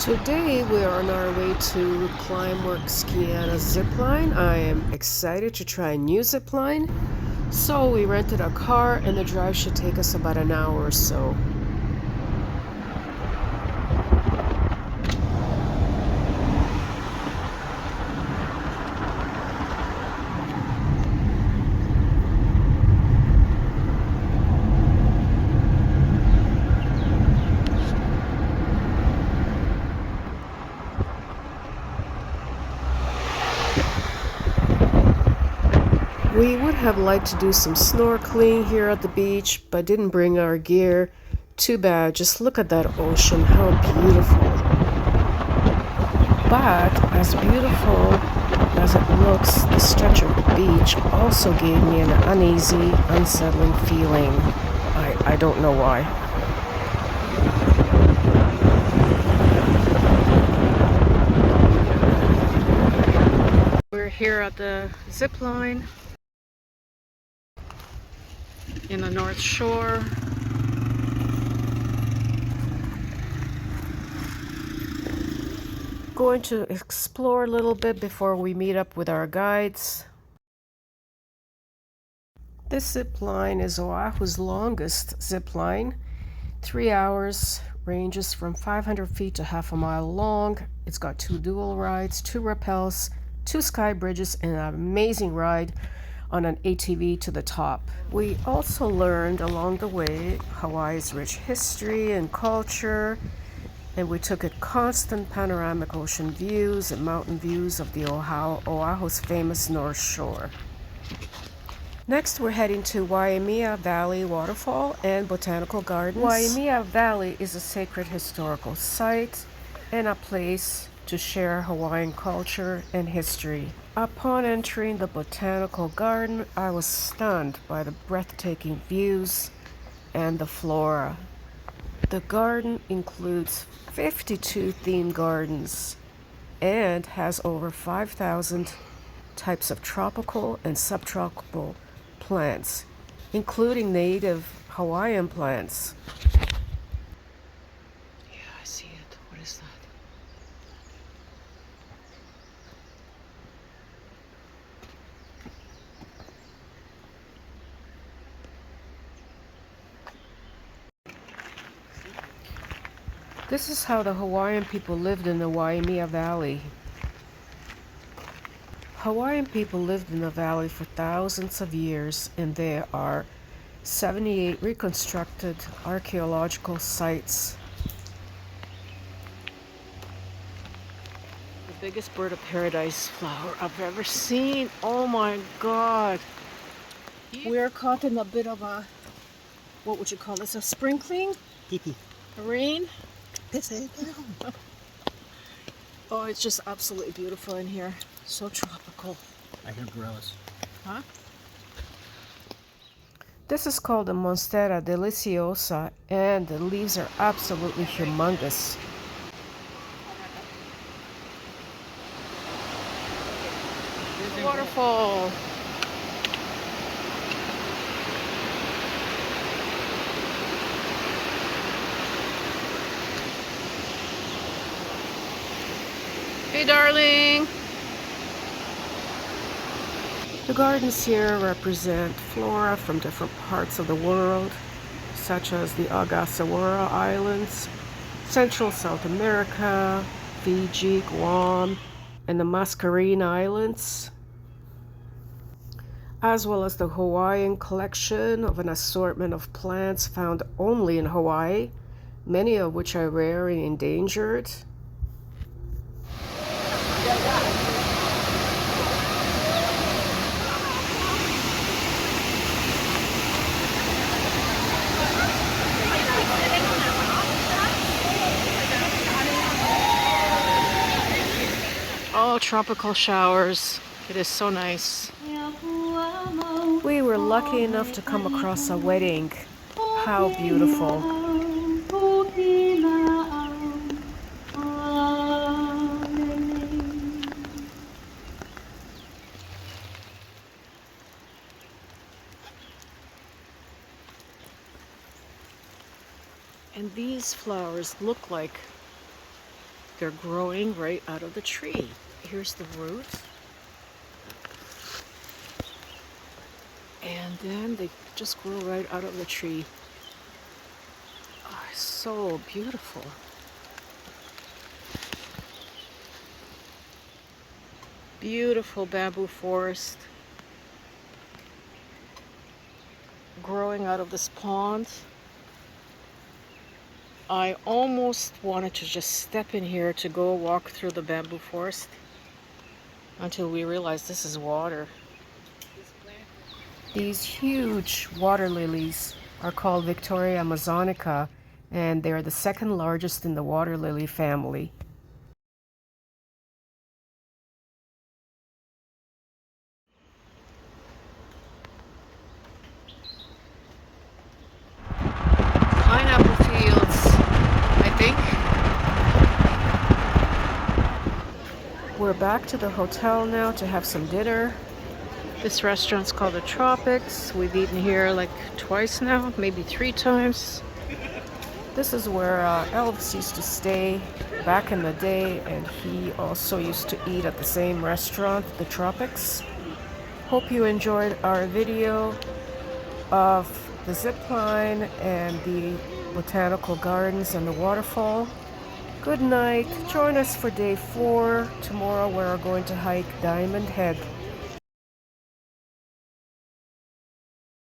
Today we are on our way to Climb Works Keana Zipline. I am excited to try a new zipline. So we rented a car and the drive should take us about an hour or so. We would have liked to do some snorkeling here at the beach, but didn't bring our gear. Too bad, just look at that ocean, how beautiful. But as beautiful as it looks, the stretch of the beach also gave me an uneasy, unsettling feeling. I don't know why. We're here at the zipline in the North Shore. Going to explore a little bit before we meet up with our guides. This zip line is Oahu's longest zip line. 3 hours, ranges from 500 feet to half a mile long. It's got 2 dual rides, 2 rappels, 2 sky bridges, and an amazing ride on an ATV to the top. We also learned along the way Hawaii's rich history and culture, and we took at constant panoramic ocean views and mountain views of the Oahu's famous North Shore. Next, we're heading to Waimea Valley Waterfall and Botanical Gardens. Waimea Valley is a sacred historical site and a place to share Hawaiian culture and history. Upon entering the Botanical Garden, I was stunned by the breathtaking views and the flora. The garden includes 52 themed gardens and has over 5,000 types of tropical and subtropical plants, including native Hawaiian plants. Yeah, I see it. What is that? This is how the Hawaiian people lived in the Waimea Valley. Hawaiian people lived in the valley for thousands of years, and there are 78 reconstructed archaeological sites. The biggest bird of paradise flower I've ever seen. Oh my God. We're caught in a bit of a, what would you call this, a sprinkling? Pee-pee. A rain? Piss it down. Oh, it's just absolutely beautiful in here. So tropical. I hear gorillas. Huh? This is called the Monstera deliciosa, and the leaves are absolutely humongous. Waterfall. Hey, darling. The gardens here represent flora from different parts of the world, such as the Ogasawara Islands, Central South America, Fiji, Guam, and the Mascarene Islands, as well as the Hawaiian collection of an assortment of plants found only in Hawaii, many of which are rare and endangered. All tropical showers. It is so nice. We were lucky enough to come across a wedding. How beautiful. And these flowers look like they're growing right out of the tree. Here's the roots. And then they just grow right out of the tree. Oh, so beautiful. Beautiful bamboo forest growing out of this pond. I almost wanted to just step in here to go walk through the bamboo forest until we realized this is water. These huge water lilies are called Victoria Amazonica, and they're the second largest in the water lily family. Pineapple fields, I think. We're back to the hotel now to have some dinner. This restaurant's called the Tropics. We've eaten here like twice now, maybe 3 times. This is where Elvis used to stay back in the day, and he also used to eat at the same restaurant, the Tropics. Hope you enjoyed our video of the zip line and the botanical gardens and the waterfall. Good night. Join us for day 4 tomorrow. We're going to hike Diamond Head.